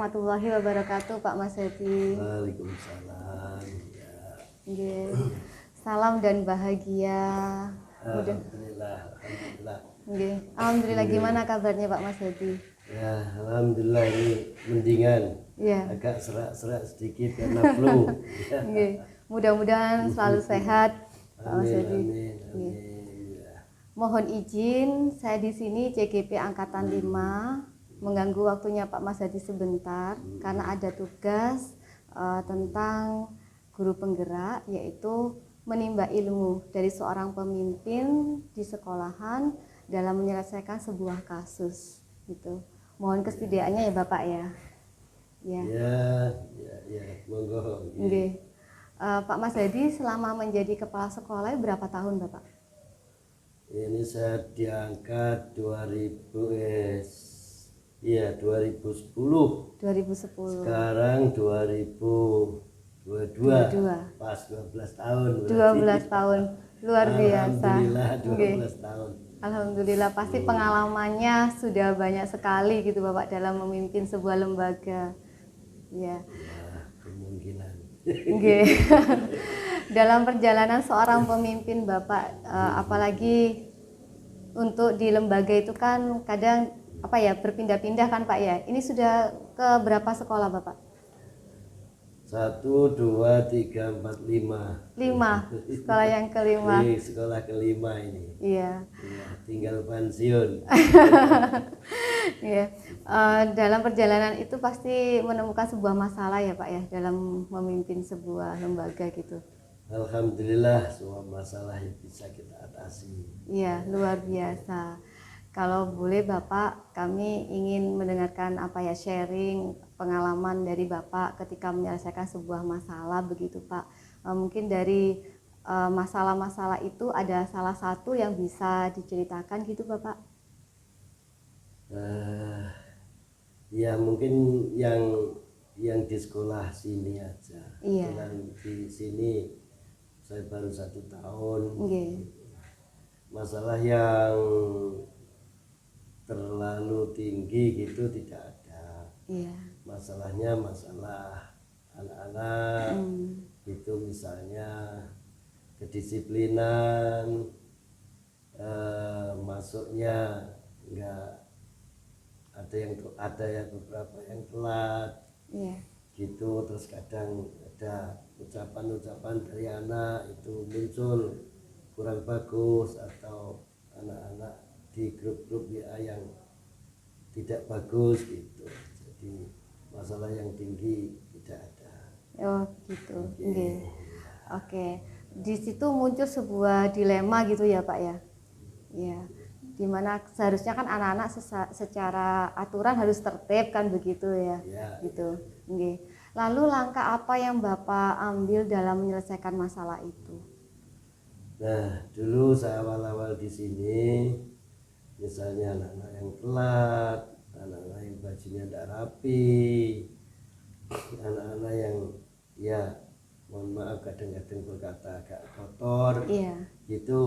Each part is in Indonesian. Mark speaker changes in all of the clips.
Speaker 1: warahmatullahi wabarakatuh, Pak Mas Hedi.
Speaker 2: Waalaikumsalam. Ya.
Speaker 1: Nggih. Salam dan bahagia. Mudah.
Speaker 2: Alhamdulillah, alhamdulillah.
Speaker 1: Nggih. Alhamdulillah, gimana kabarnya Pak Mas Hedi?
Speaker 2: Ya, alhamdulillah ini mendingan.
Speaker 1: Iya.
Speaker 2: Agak serak-serak sedikit karena flu. Ya.
Speaker 1: Nggih. Mudah-mudahan selalu sehat, Pak Mas
Speaker 2: Amin,
Speaker 1: Hedi.
Speaker 2: amin,
Speaker 1: Nggih.
Speaker 2: amin. Ya.
Speaker 1: Mohon izin saya di sini CGP Angkatan 5 mengganggu waktunya Pak Mas Hedi sebentar karena ada tugas tentang guru penggerak, yaitu menimba ilmu dari seorang pemimpin di sekolahan dalam menyelesaikan sebuah kasus gitu. Mohon kesediaannya ya Bapak ya. Ya.
Speaker 2: Ya, monggo.
Speaker 1: Nggih. Pak Mas Hedi selama menjadi kepala sekolah berapa tahun Bapak?
Speaker 2: Ini saya diangkat 2010.
Speaker 1: 2010.
Speaker 2: Sekarang 2022. Pas 12 tahun.
Speaker 1: 12 tahun. Luar biasa.
Speaker 2: Alhamdulillah 12
Speaker 1: Nggih.
Speaker 2: tahun.
Speaker 1: Alhamdulillah, pasti pengalamannya sudah banyak sekali gitu Bapak dalam memimpin sebuah lembaga. Ya.
Speaker 2: Ya, kemungkinan.
Speaker 1: Nggih. Dalam perjalanan seorang pemimpin Bapak, apalagi untuk di lembaga itu kan kadang berpindah-pindah kan Pak ya. Ini sudah ke berapa sekolah Bapak?
Speaker 2: 1, 2, 3, 4, 5.
Speaker 1: 5. Sekolah yang kelima.
Speaker 2: Ini sekolah kelima ini.
Speaker 1: Iya.
Speaker 2: Ya, tinggal pensiun.
Speaker 1: Iya. Dalam perjalanan itu pasti menemukan sebuah masalah ya Pak ya dalam memimpin sebuah lembaga gitu.
Speaker 2: Alhamdulillah semua masalah yang bisa kita atasi.
Speaker 1: Iya, luar biasa. Kalau boleh Bapak, kami ingin mendengarkan sharing pengalaman dari Bapak ketika menyelesaikan sebuah masalah begitu Pak. Mungkin dari masalah-masalah itu ada salah satu yang bisa diceritakan gitu Bapak.
Speaker 2: Ya mungkin yang di sekolah sini aja.
Speaker 1: Iya.
Speaker 2: Di sini saya baru 1 tahun.
Speaker 1: Nggih.
Speaker 2: Masalah yang terlalu tinggi gitu tidak ada.
Speaker 1: Iya.
Speaker 2: Masalahnya masalah anak-anak itu misalnya kedisiplinan, masuknya enggak ada yang beberapa yang telat.
Speaker 1: Iya.
Speaker 2: Gitu, terus kadang ada ucapan-ucapan dari anak itu muncul kurang bagus atau anak-anak di grup-grup WA yang tidak bagus gitu. Jadi masalah yang tinggi tidak ada.
Speaker 1: Oh gitu. Nggih. Oke. Di situ muncul sebuah dilema gitu ya Pak ya. Ya. Dimana seharusnya kan anak-anak secara aturan harus tertib kan begitu ya. Gitu. Nggih. Lalu langkah apa yang Bapak ambil dalam menyelesaikan masalah itu?
Speaker 2: Nah, dulu saya awal-awal di sini, misalnya anak-anak yang telat, anak-anak yang bajunya tidak rapi, anak-anak yang mohon maaf kadang-kadang berkata agak kotor, itu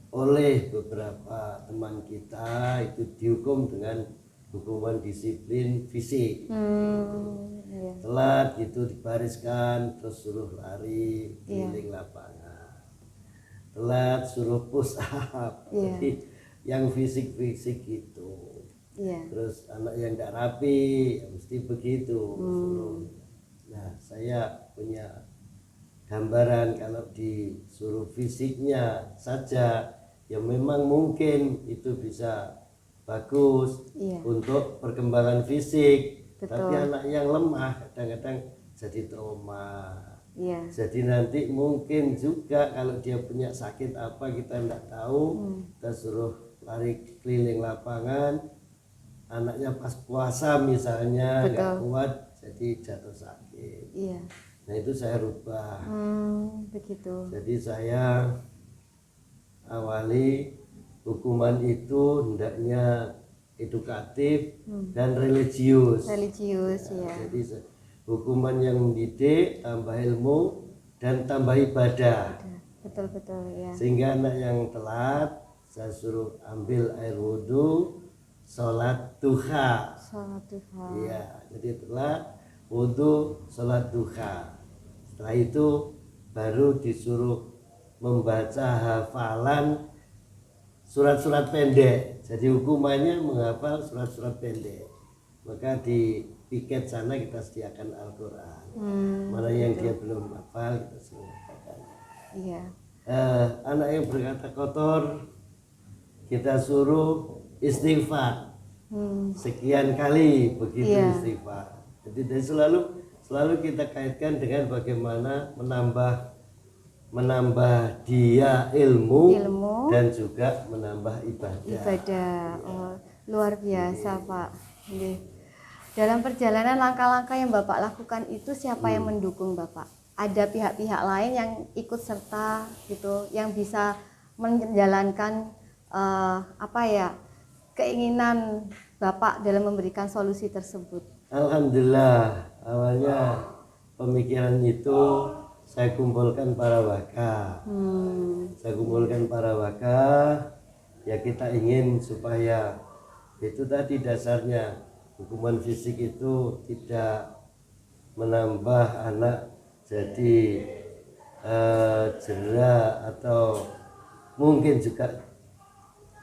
Speaker 2: oleh beberapa teman kita itu dihukum dengan hukuman disiplin fisik. Telat gitu dibariskan terus suruh lari keliling lapangan, telat suruh push up. Jadi yang fisik-fisik gitu. Terus anak yang tidak rapi mesti begitu. Nah, saya punya gambaran kalau disuruh fisiknya saja ya memang mungkin itu bisa bagus untuk perkembangan fisik.
Speaker 1: Betul.
Speaker 2: Tapi anak yang lemah kadang-kadang jadi trauma. Jadi nanti mungkin juga kalau dia punya sakit apa kita tidak tahu, kita suruh lari keliling lapangan, anaknya pas puasa misalnya nggak kuat jadi jatuh sakit. Nah itu saya rubah.
Speaker 1: Begitu.
Speaker 2: Jadi saya awali hukuman itu hendaknya edukatif dan religius. Jadi hukuman yang mendidik, tambah ilmu dan tambah ibadah.
Speaker 1: Betul ya.
Speaker 2: Sehingga anak yang telat saya suruh ambil air wudhu, sholat duha.
Speaker 1: Sholat duha.
Speaker 2: Iya, jadi setelah wudhu sholat duha. Setelah itu baru disuruh membaca hafalan surat-surat pendek. Jadi hukumannya menghafal surat-surat pendek. Maka di piket sana kita sediakan Al-Quran. Mana yang dia belum hafal kita suruh hafalkan.
Speaker 1: Iya.
Speaker 2: Anak yang berkata kotor kita suruh istighfar. Sekian kali begitu istighfar. Jadi dari selalu kita kaitkan dengan bagaimana menambah dia ilmu dan juga menambah ibadah.
Speaker 1: Oh, luar biasa Pak. Dalam perjalanan langkah-langkah yang Bapak lakukan itu siapa yang mendukung Bapak? Ada pihak-pihak lain yang ikut serta gitu, yang bisa menjalankan keinginan Bapak dalam memberikan solusi tersebut?
Speaker 2: Alhamdulillah, awalnya pemikiran itu saya kumpulkan para waka. Saya kumpulkan para waka, ya kita ingin supaya itu tadi dasarnya hukuman fisik itu tidak menambah anak jadi jera atau mungkin juga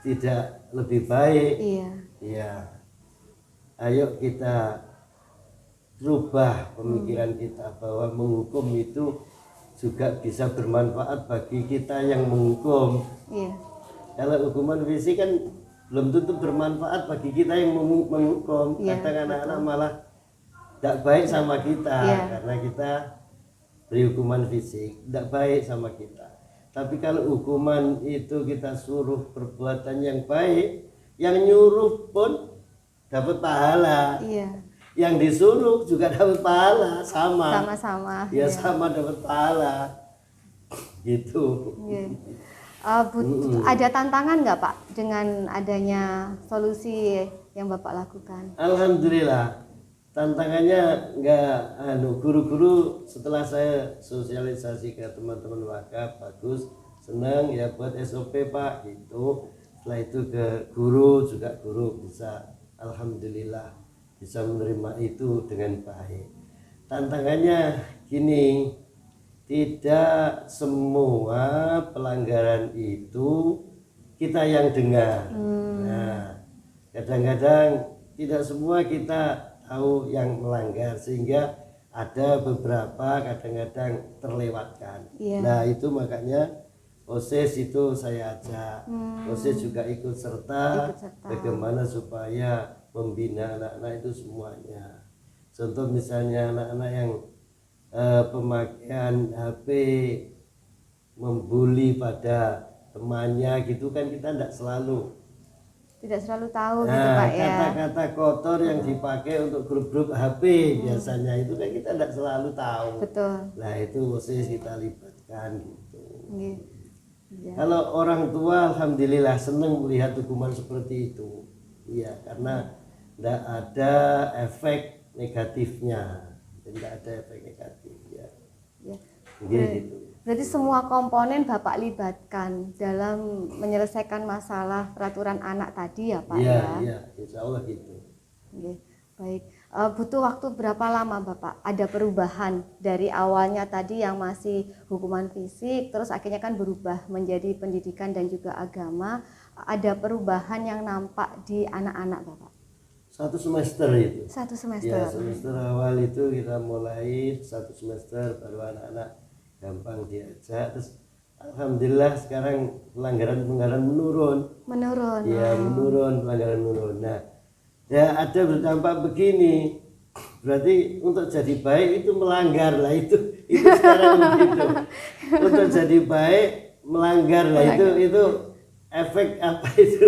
Speaker 2: tidak lebih baik. Iya. Ayo kita rubah pemikiran kita bahwa menghukum itu juga bisa bermanfaat bagi kita yang menghukum. Kalau hukuman fisik kan belum tentu bermanfaat bagi kita yang menghukum. Kadang anak-anak malah tidak baik sama kita karena kita beri hukuman fisik, tidak baik sama kita. Tapi kalau hukuman itu kita suruh perbuatan yang baik, yang nyuruh pun dapat pahala. Yang disuruh juga dapat pahala, sama-sama. Ya sama dapat pahala. Gitu.
Speaker 1: Ada tantangan nggak Pak dengan adanya solusi yang Bapak lakukan?
Speaker 2: Alhamdulillah, tantangannya guru-guru setelah saya sosialisasi ke teman-teman wakaf bagus, senang ya buat SOP Pak gitu. Setelah itu ke guru juga guru bisa alhamdulillah bisa menerima itu dengan baik. Tantangannya gini, tidak semua pelanggaran itu kita yang dengar. Nah, kadang-kadang tidak semua kita tahu yang melanggar sehingga ada beberapa kadang-kadang terlewatkan. Nah, itu makanya OSIS itu saya ajak. OSIS juga ikut serta bagaimana supaya membina anak-anak itu semuanya. Contoh misalnya anak-anak yang pemakaian HP membuli pada temannya gitu kan kita tidak selalu
Speaker 1: tahu gitu Pak ya.
Speaker 2: Kata-kata kotor yang dipakai untuk grup-grup HP biasanya itu kan kita tidak selalu tahu.
Speaker 1: Betul.
Speaker 2: Nah itu OSIS kita libatkan gitu. Kalau orang tua alhamdulillah senang melihat hukuman seperti itu. Iya, karena tidak ada efek negatifnya. Tidak ada efek negatif ya. Gitu.
Speaker 1: Berarti semua komponen Bapak libatkan dalam menyelesaikan masalah peraturan anak tadi ya Pak ya?
Speaker 2: Iya, insya Allah gitu.
Speaker 1: Baik, butuh waktu berapa lama Bapak? Ada perubahan dari awalnya tadi yang masih hukuman fisik, terus akhirnya kan berubah menjadi pendidikan dan juga agama. Ada perubahan yang nampak di anak-anak Bapak?
Speaker 2: 1 semester itu.
Speaker 1: 1 semester.
Speaker 2: Ya, semester awal itu kita mulai 1 semester baru anak-anak gampang diajak. Terus alhamdulillah sekarang pelanggaran menurun. Ya, menurun, pelanggaran menurun. Nah, ya ada berdampak begini. Berarti untuk jadi baik itu melanggar lah itu sekarang begitu. Untuk jadi baik melanggar lah itu efek apa itu?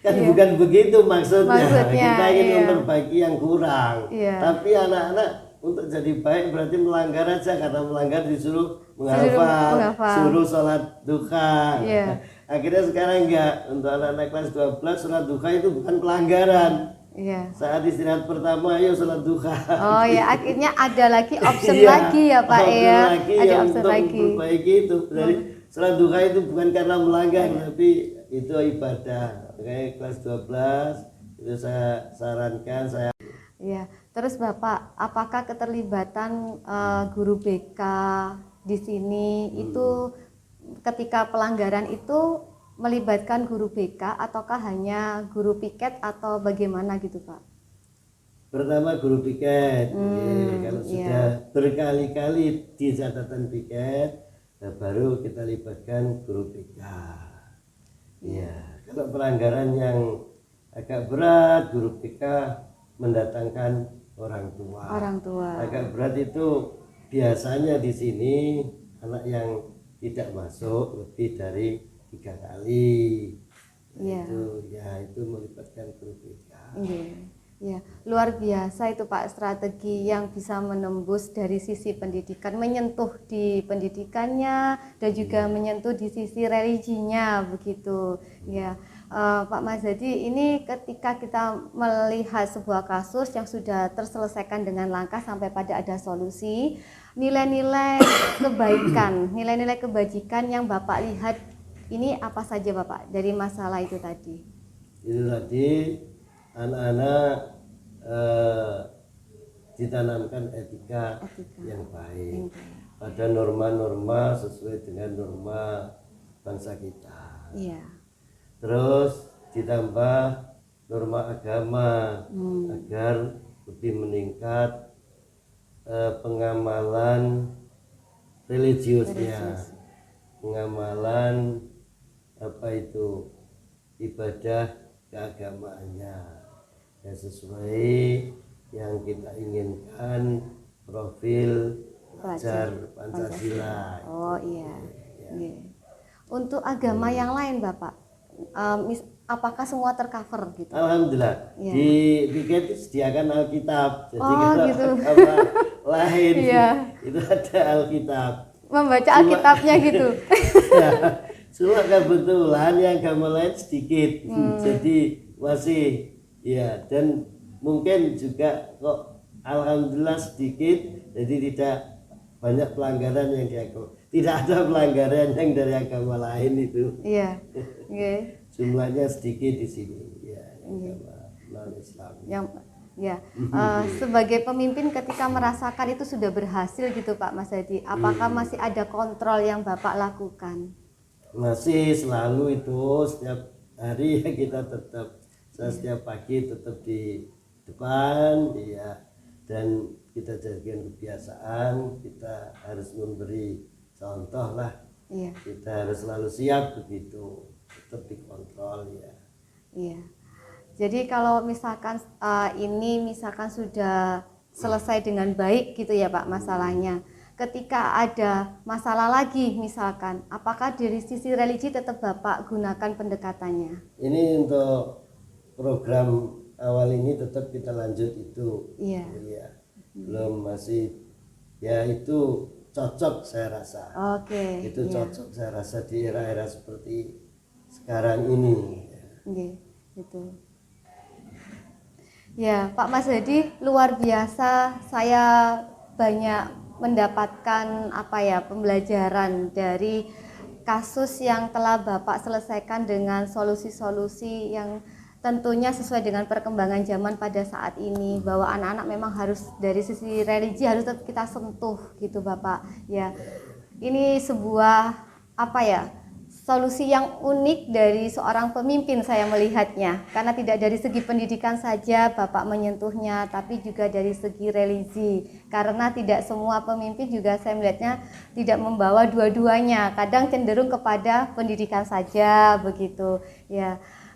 Speaker 2: Kan bukan begitu maksudnya. Kita ingin memperbaiki yang kurang. Tapi anak-anak untuk jadi baik berarti melanggar aja, karena melanggar disuruh menghafal, suruh sholat duha. Akhirnya sekarang enggak, untuk anak-anak kelas 12 sholat duha itu bukan pelanggaran. Saat istirahat pertama ayo sholat duha.
Speaker 1: Oh ya, akhirnya ada lagi option lagi ya Pak ya.
Speaker 2: Ada option lagi untuk memperbaiki itu. Jadi sholat duha itu bukan karena melanggar, tapi itu ibadah. Kayak kelas 12 itu saya sarankan saya.
Speaker 1: Ya, terus Bapak, apakah keterlibatan guru BK di sini itu ketika pelanggaran itu melibatkan guru BK ataukah hanya guru piket atau bagaimana gitu Pak?
Speaker 2: Pertama guru piket, kalau sudah berkali-kali di catatan piket, nah baru kita libatkan guru BK. Ya, kalau pelanggaran yang agak berat, guru BK mendatangkan orang tua.
Speaker 1: Orang tua.
Speaker 2: Agak berat itu biasanya di sini anak yang tidak masuk lebih dari 3 kali. Itu melibatkan guru BK.
Speaker 1: Ya, luar biasa itu Pak, strategi yang bisa menembus dari sisi pendidikan, menyentuh di pendidikannya dan juga menyentuh di sisi religinya begitu. Ya, Pak Mazhadi, ini ketika kita melihat sebuah kasus yang sudah terselesaikan dengan langkah sampai pada ada solusi, nilai-nilai kebaikan, nilai-nilai kebajikan yang Bapak lihat ini apa saja Bapak dari masalah itu tadi?
Speaker 2: Itu tadi anak-anak ditanamkan etika yang baik pada norma-norma sesuai dengan norma bangsa kita. Terus ditambah norma agama agar lebih meningkat pengamalan religiusnya, pengamalan ibadah keagamaannya yang sesuai yang kita inginkan, profil pelajar Pancasila.
Speaker 1: Oh iya. Untuk agama yang lain Bapak, apakah semua tercover gitu?
Speaker 2: Alhamdulillah. Di piket disediakan Alkitab. Jadi kalau
Speaker 1: gitu.
Speaker 2: agama lain itu ada Alkitab.
Speaker 1: Membaca Alkitabnya gitu.
Speaker 2: Cuma kebetulan yang agama lain sedikit. Jadi masih dan mungkin juga kok alhamdulillah sedikit, jadi tidak banyak pelanggaran yang tidak ada pelanggaran yang dari agama lain itu. Jumlahnya sedikit di sini agama non-Islam.
Speaker 1: Sebagai pemimpin ketika merasakan itu sudah berhasil gitu Pak Mazhadi, apakah masih ada kontrol yang Bapak lakukan?
Speaker 2: Masih selalu itu setiap hari kita tetap. Saya setiap pagi tetap di depan dan kita jadikan kebiasaan, kita harus memberi contoh lah. Kita harus selalu siap begitu, tetap dikontrol
Speaker 1: Jadi kalau misalkan misalkan sudah selesai dengan baik gitu ya Pak masalahnya, ketika ada masalah lagi misalkan, apakah dari sisi religi tetap Bapak gunakan pendekatannya?
Speaker 2: Ini untuk program awal ini tetap kita lanjut itu. Belum masih itu cocok saya rasa. Itu cocok saya rasa di era-era seperti sekarang ini.
Speaker 1: Gitu. Pak Mazhadi, luar biasa, saya banyak mendapatkan pembelajaran dari kasus yang telah Bapak selesaikan dengan solusi-solusi yang tentunya sesuai dengan perkembangan zaman pada saat ini, bahwa anak-anak memang harus dari sisi religi harus tetap kita sentuh gitu Bapak. Ini sebuah solusi yang unik dari seorang pemimpin saya melihatnya, karena tidak dari segi pendidikan saja Bapak menyentuhnya, tapi juga dari segi religi, karena tidak semua pemimpin juga saya melihatnya tidak membawa dua-duanya, kadang cenderung kepada pendidikan saja begitu.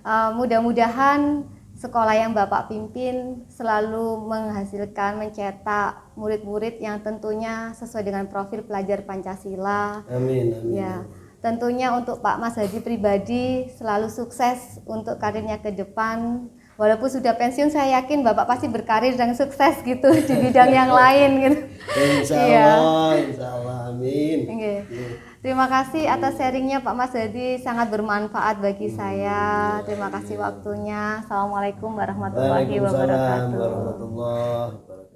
Speaker 1: Mudah-mudahan sekolah yang Bapak pimpin selalu menghasilkan, mencetak murid-murid yang tentunya sesuai dengan profil pelajar Pancasila.
Speaker 2: Amin.
Speaker 1: Tentunya untuk Pak Mazhadi pribadi selalu sukses untuk karirnya ke depan. Walaupun sudah pensiun, saya yakin Bapak pasti berkarir dan sukses gitu di bidang yang lain gitu.
Speaker 2: Insya Allah, amin.
Speaker 1: Terima kasih atas sharingnya Pak Mazhadi, sangat bermanfaat bagi saya. Terima kasih waktunya. Assalamualaikum warahmatullahi wabarakatuh.
Speaker 2: Waalaikumsalam warahmatullahi wabarakatuh.